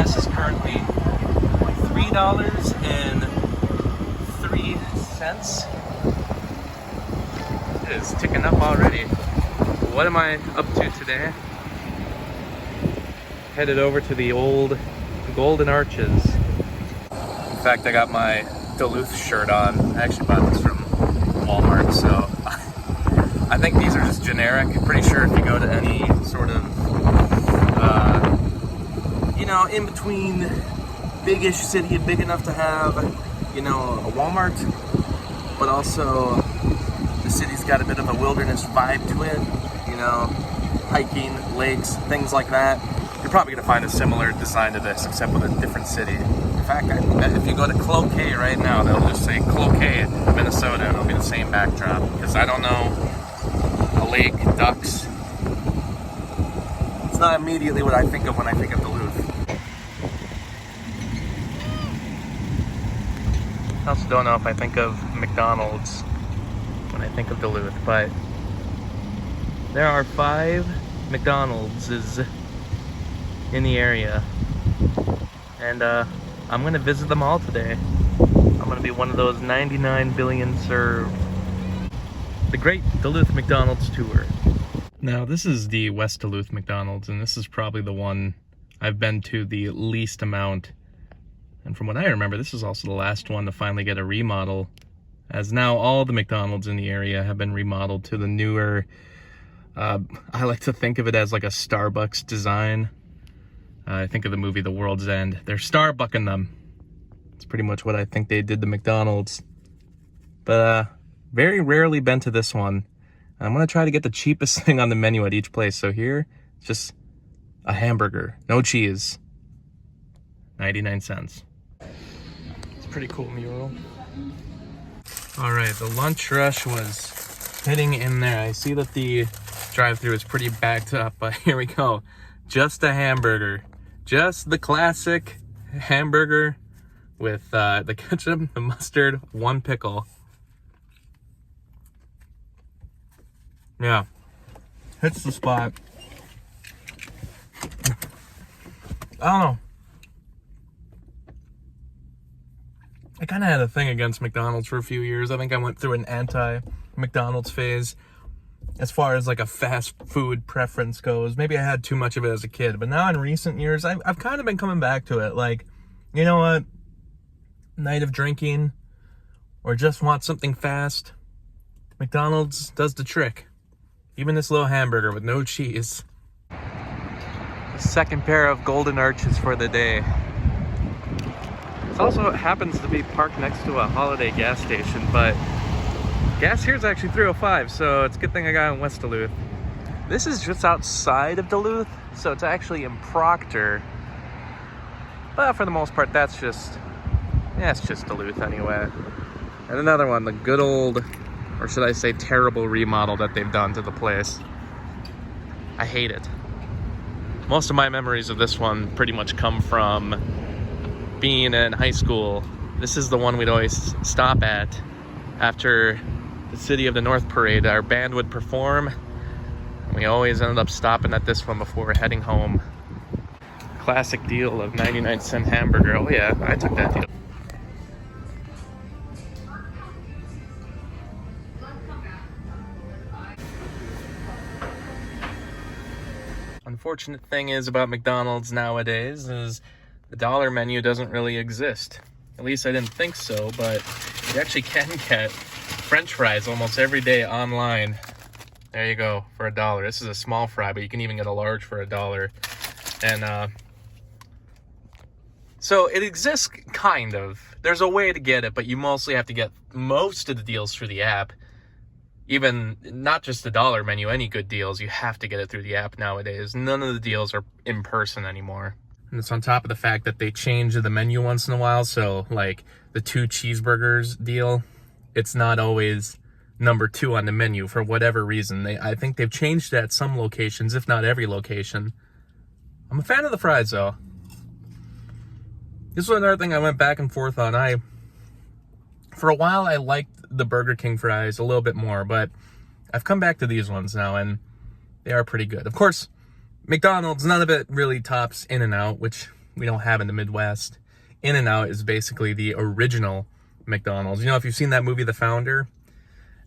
gas is currently $3.03. It is ticking up already. What am I up to today? Headed over to the old Golden Arches. In fact, I got my Duluth shirt on. I actually bought this from Walmart, so I think these are just generic. I'm pretty sure if you go to any sort of, you know, in between big-ish city, big enough to have, you know, a Walmart, but also the city's got a bit of a wilderness vibe to it, you know, hiking, lakes, things like that. You're probably going to find a similar design to this, except with a different city. In fact, I bet if you go to Cloquet right now, they'll just say Cloquet, Minnesota, and it'll be the same backdrop, because I don't know, a lake, ducks. It's not immediately what I think of when I think of Duluth. I also don't know if I think of McDonald's when I think of Duluth, but there are 5 McDonald's in the area, and I'm gonna visit them all today. I'm gonna be one of those 99 billion served. The Great Duluth McDonald's Tour. Now, this is the West Duluth McDonald's, and this is probably the one I've been to the least amount. And from what I remember, this is also the last one to finally get a remodel, as now all the McDonald's in the area have been remodeled to the newer, I like to think of it as like a Starbucks design. I think of the movie The World's End. They're Starbucking them. It's pretty much what I think they did to McDonald's. But very rarely been to this one. I'm gonna try to get the cheapest thing on the menu at each place. So here, it's just a hamburger, no cheese, 99 cents. It's a pretty cool mural. All right, the lunch rush was hitting in there. I see that the drive-thru is pretty backed up, but here we go. Just a hamburger. Just the classic hamburger with the ketchup, the mustard, 1 pickle. Yeah, hits the spot. I don't know. I kind of had a thing against McDonald's for a few years. I think I went through an anti-McDonald's phase as far as like a fast food preference goes. Maybe I had too much of it as a kid, but now in recent years, I've kind of been coming back to it. Like, you know what? Night of drinking or just want something fast, McDonald's does the trick. Even this little hamburger with no cheese. The second pair of Golden Arches for the day. This also happens to be parked next to a Holiday gas station, but gas here is actually $3.05, so it's a good thing I got in West Duluth. This is just outside of Duluth, so it's actually in Proctor. But for the most part, that's just, yeah, it's just Duluth anyway. And another one, the good old, or should I say terrible remodel that they've done to the place. I hate it. Most of my memories of this one pretty much come from being in high school. This is the one we'd always stop at after the City of the North parade. Our band would perform, and we always ended up stopping at this one before heading home. Classic deal of 99-cent hamburger. Oh yeah, I took that deal. Unfortunate thing is about McDonald's nowadays is the dollar menu doesn't really exist. At least I didn't think so, but you actually can get French fries almost every day online. There you go, for $1. This is a small fry, but you can even get a large for $1. And so it exists, kind of. There's a way to get it, but you mostly have to get most of the deals through the app. Even not just the dollar menu, any good deals, you have to get it through the app nowadays. None of the deals are in person anymore. And it's on top of the fact that they change the menu once in a while. So like the 2 cheeseburgers deal, it's not always number 2 on the menu for whatever reason. I think they've changed it at some locations, if not every location. I'm a fan of the fries though. This was another thing I went back and forth on. For a while, I liked the Burger King fries a little bit more, but I've come back to these ones now, and they are pretty good. Of course, McDonald's, none of it really tops In-N-Out, which we don't have in the Midwest. In-N-Out is basically the original McDonald's. You know, if you've seen that movie, The Founder,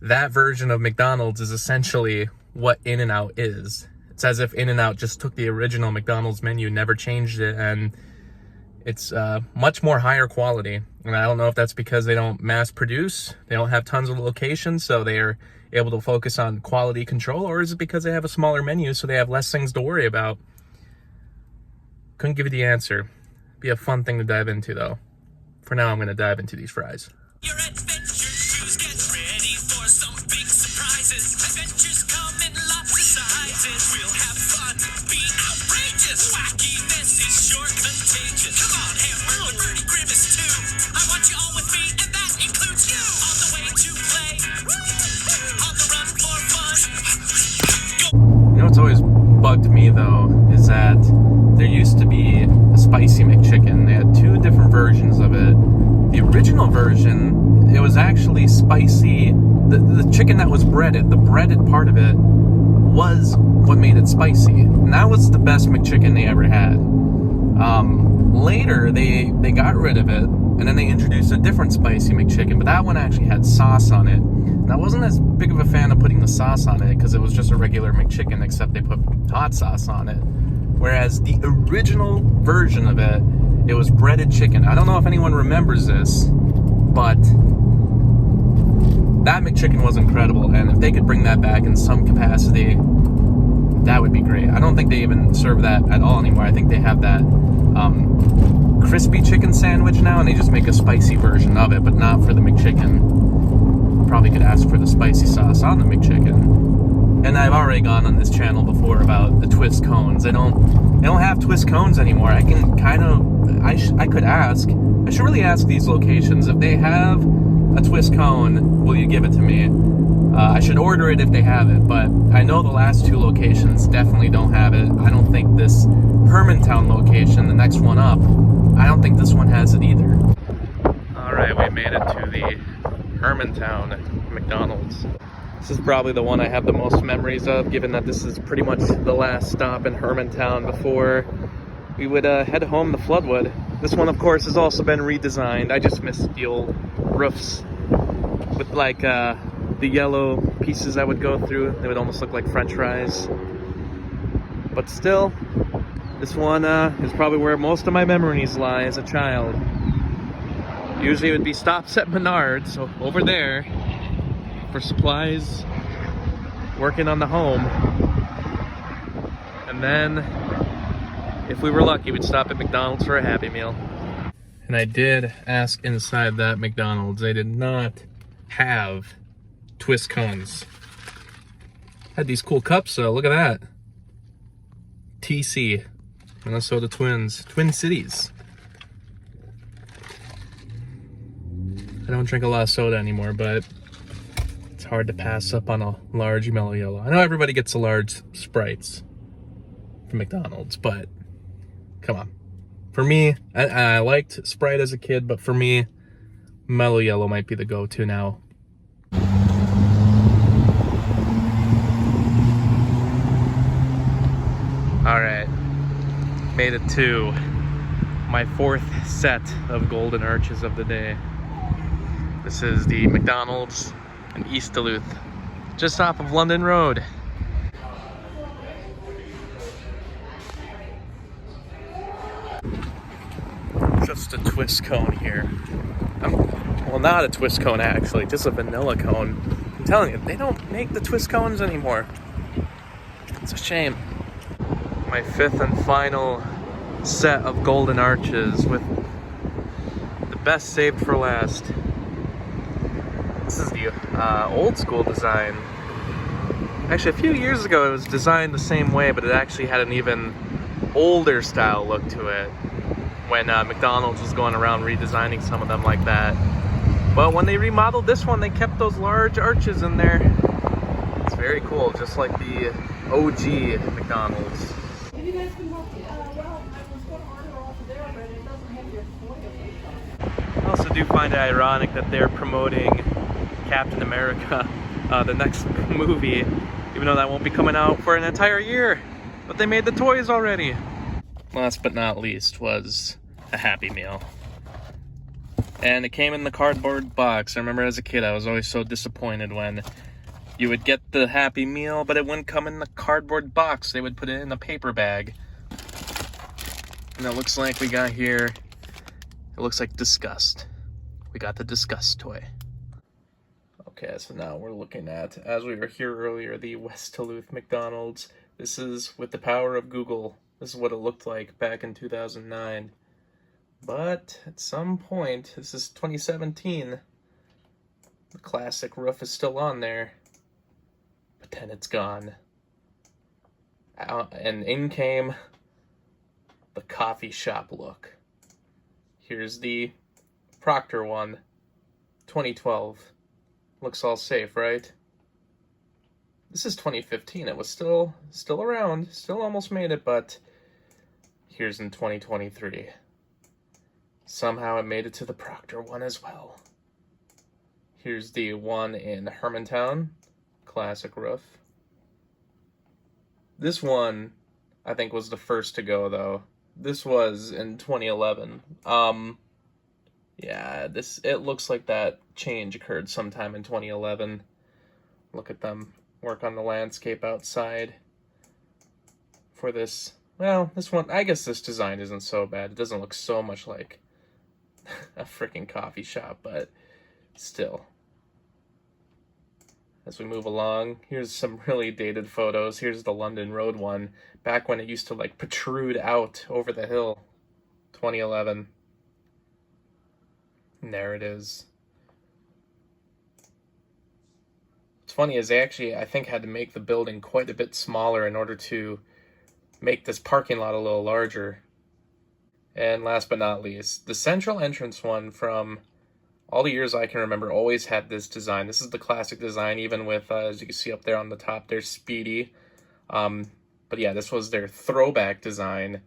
that version of McDonald's is essentially what In-N-Out is. It's as if In-N-Out just took the original McDonald's menu, never changed it, and it's much more higher quality. And I don't know if that's because they don't mass produce, they don't have tons of locations, so they're able to focus on quality control, or is it because they have a smaller menu, so they have less things to worry about? Couldn't give you the answer. Be a fun thing to dive into, though. For now, I'm going to dive into these fries. Your adventure shoes, get ready for some big surprises. Adventures come in lots of sizes. We'll have fun, be outrageous. Wackiness is sure contagious. Come on, Hammer, and Birdie Grimace too. I want you all with me, and that includes you. On the way to play, on the run for fun. You know what's always bugged me, though, is that there used to be a spicy McChicken. They had two different versions of it. The original version, it was actually spicy. The chicken that was breaded, the breaded part of it, was what made it spicy. And that was the best McChicken they ever had. Later, they got rid of it, and then they introduced a different spicy McChicken, but that one actually had sauce on it. And I wasn't as big of a fan of putting the sauce on it, because it was just a regular McChicken, except they put hot sauce on it. Whereas the original version of it, it was breaded chicken. I don't know if anyone remembers this, but that McChicken was incredible, and if they could bring that back in some capacity, that would be great. I don't think they even serve that at all anymore. I think they have that crispy chicken sandwich now, and they just make a spicy version of it, but not for the McChicken. Probably could ask for the spicy sauce on the McChicken. And I've already gone on this channel before about the twist cones. They don't have twist cones anymore. I can kind of, I could ask. I should really ask these locations if they have a twist cone. Will you give it to me? I should order it if they have it, but I know the last two locations definitely don't have it. I don't think this Hermantown location, the next one up, I don't think this one has it either. All right, we made it to the Hermantown McDonald's. This is probably the one I have the most memories of, given that this is pretty much the last stop in Hermantown before we would head home to Floodwood. This one, of course, has also been redesigned. I just missed the old roofs with like the yellow pieces that would go through. They would almost look like French fries. But still, this one is probably where most of my memories lie as a child. Usually it would be stops at Menards, so over there, for supplies, working on the home. And then, if we were lucky, we'd stop at McDonald's for a Happy Meal. And I did ask inside that McDonald's. They did not have twist cones. Had these cool cups though, look at that. TC, Minnesota Twins, Twin Cities. I don't drink a lot of soda anymore, but it's hard to pass up on a large Mellow Yellow. I know everybody gets a large Sprites from McDonald's, but come on. For me, I liked Sprite as a kid, but for me, Mellow Yellow might be the go-to now. All right, made it to my fourth set of golden arches of the day. This is the McDonald's in East Duluth, just off of London Road. Just a twist cone here. Well, not a twist cone actually, just a vanilla cone. I'm telling you, they don't make the twist cones anymore. It's a shame. My fifth and final set of golden arches with the best saved for last. This is the old school design. Actually, a few years ago it was designed the same way, but it actually had an even older style look to it when McDonald's was going around redesigning some of them like that. But when they remodeled this one, they kept those large arches in there. It's very cool, just like the OG McDonald's. You guys can help me. Well, I was going to order off of there, but it doesn't have your foil. I also do find it ironic that they're promoting Captain America, the next movie, even though that won't be coming out for an entire year. But they made the toys already. last but not least was a Happy Meal. And it came in the cardboard box. I remember as a kid, I was always so disappointed when you would get the Happy Meal, but it wouldn't come in the cardboard box. They would put it in a paper bag. And it looks like we got here, it looks like Disgust. We got the Disgust toy. Okay, so now we're looking at, as we were here earlier, the West Duluth McDonald's. This is with the power of Google. This is what it looked like back in 2009. But at some point, this is 2017, the classic roof is still on there, but then it's gone. And in came the coffee shop look. Here's the Proctor one, 2012. Looks all safe, right? This is 2015. It was still around, still almost made it, but here's in 2023. Somehow it made it to the Proctor one as well. Here's the one in Hermantown, classic roof. This one, I think, was the first to go, though. This was in 2011. Yeah, it looks like that change occurred sometime in 2011. Look at them work on the landscape outside for this. Well, this one, I guess this design isn't so bad. It doesn't look so much like a freaking coffee shop, but still. As we move along, here's some really dated photos. Here's the London Road one, back when it used to like protrude out over the hill. 2011. And there it is. What's funny is they actually, I think, had to make the building quite a bit smaller in order to make this parking lot a little larger. And last but not least, the central entrance one, from all the years I can remember, always had this design. This is the classic design, even with, as you can see up there on the top, there's Speedy. But yeah, this was their throwback design.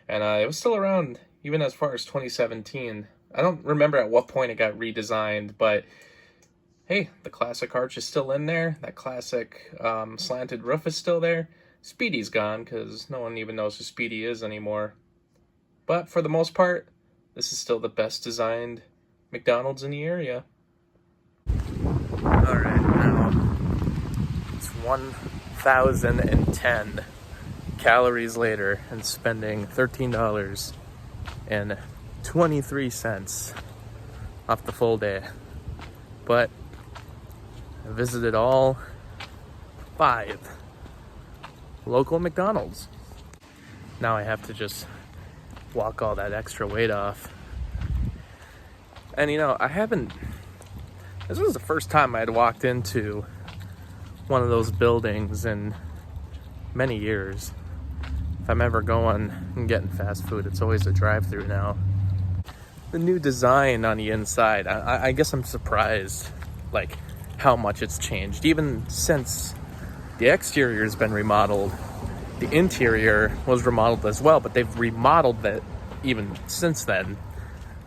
And it was still around even as far as 2017. I don't remember at what point it got redesigned, but hey, the classic arch is still in there. That classic slanted roof is still there. Speedy's gone because no one even knows who Speedy is anymore. But for the most part, this is still the best designed McDonald's in the area. Alright, now it's 1,010 calories later and spending $13.23 off the full day. But I visited all 5 local McDonald's. Now I have to just walk all that extra weight off. And you know, this was the first time I had walked into one of those buildings in many years. If I'm ever going and getting fast food, it's always a drive-through now. The new design on the inside, I guess I'm surprised, like, how much it's changed. Even since the exterior has been remodeled, the interior was remodeled as well, but they've remodeled that even since then.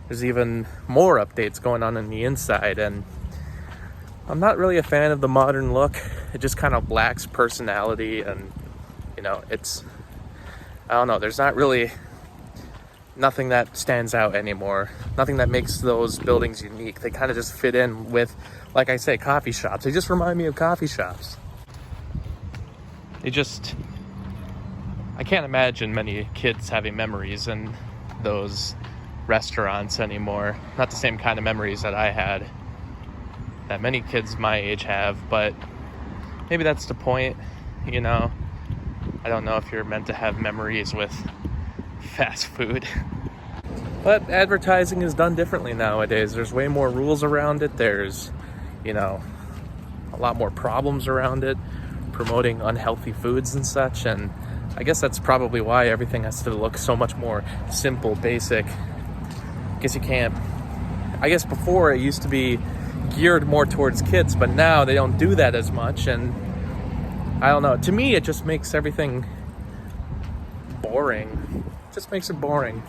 There's even more updates going on the inside, and I'm not really a fan of the modern look. It just kind of lacks personality, and you know, I don't know, there's not really nothing that stands out anymore. Nothing that makes those buildings unique. They kind of just fit in with, like I say, coffee shops. They just remind me of coffee shops. I can't imagine many kids having memories in those restaurants anymore. Not the same kind of memories that I had, that many kids my age have, but maybe that's the point, you know. I don't know if you're meant to have memories with fast food. But advertising is done differently nowadays. There's way more rules around it. There's, you know, a lot more problems around it, promoting unhealthy foods and such, and I guess that's probably why everything has to look so much more simple, basic. I guess before it used to be geared more towards kids, but now they don't do that as much, and I don't know. To me, it just makes everything boring. It just makes it boring.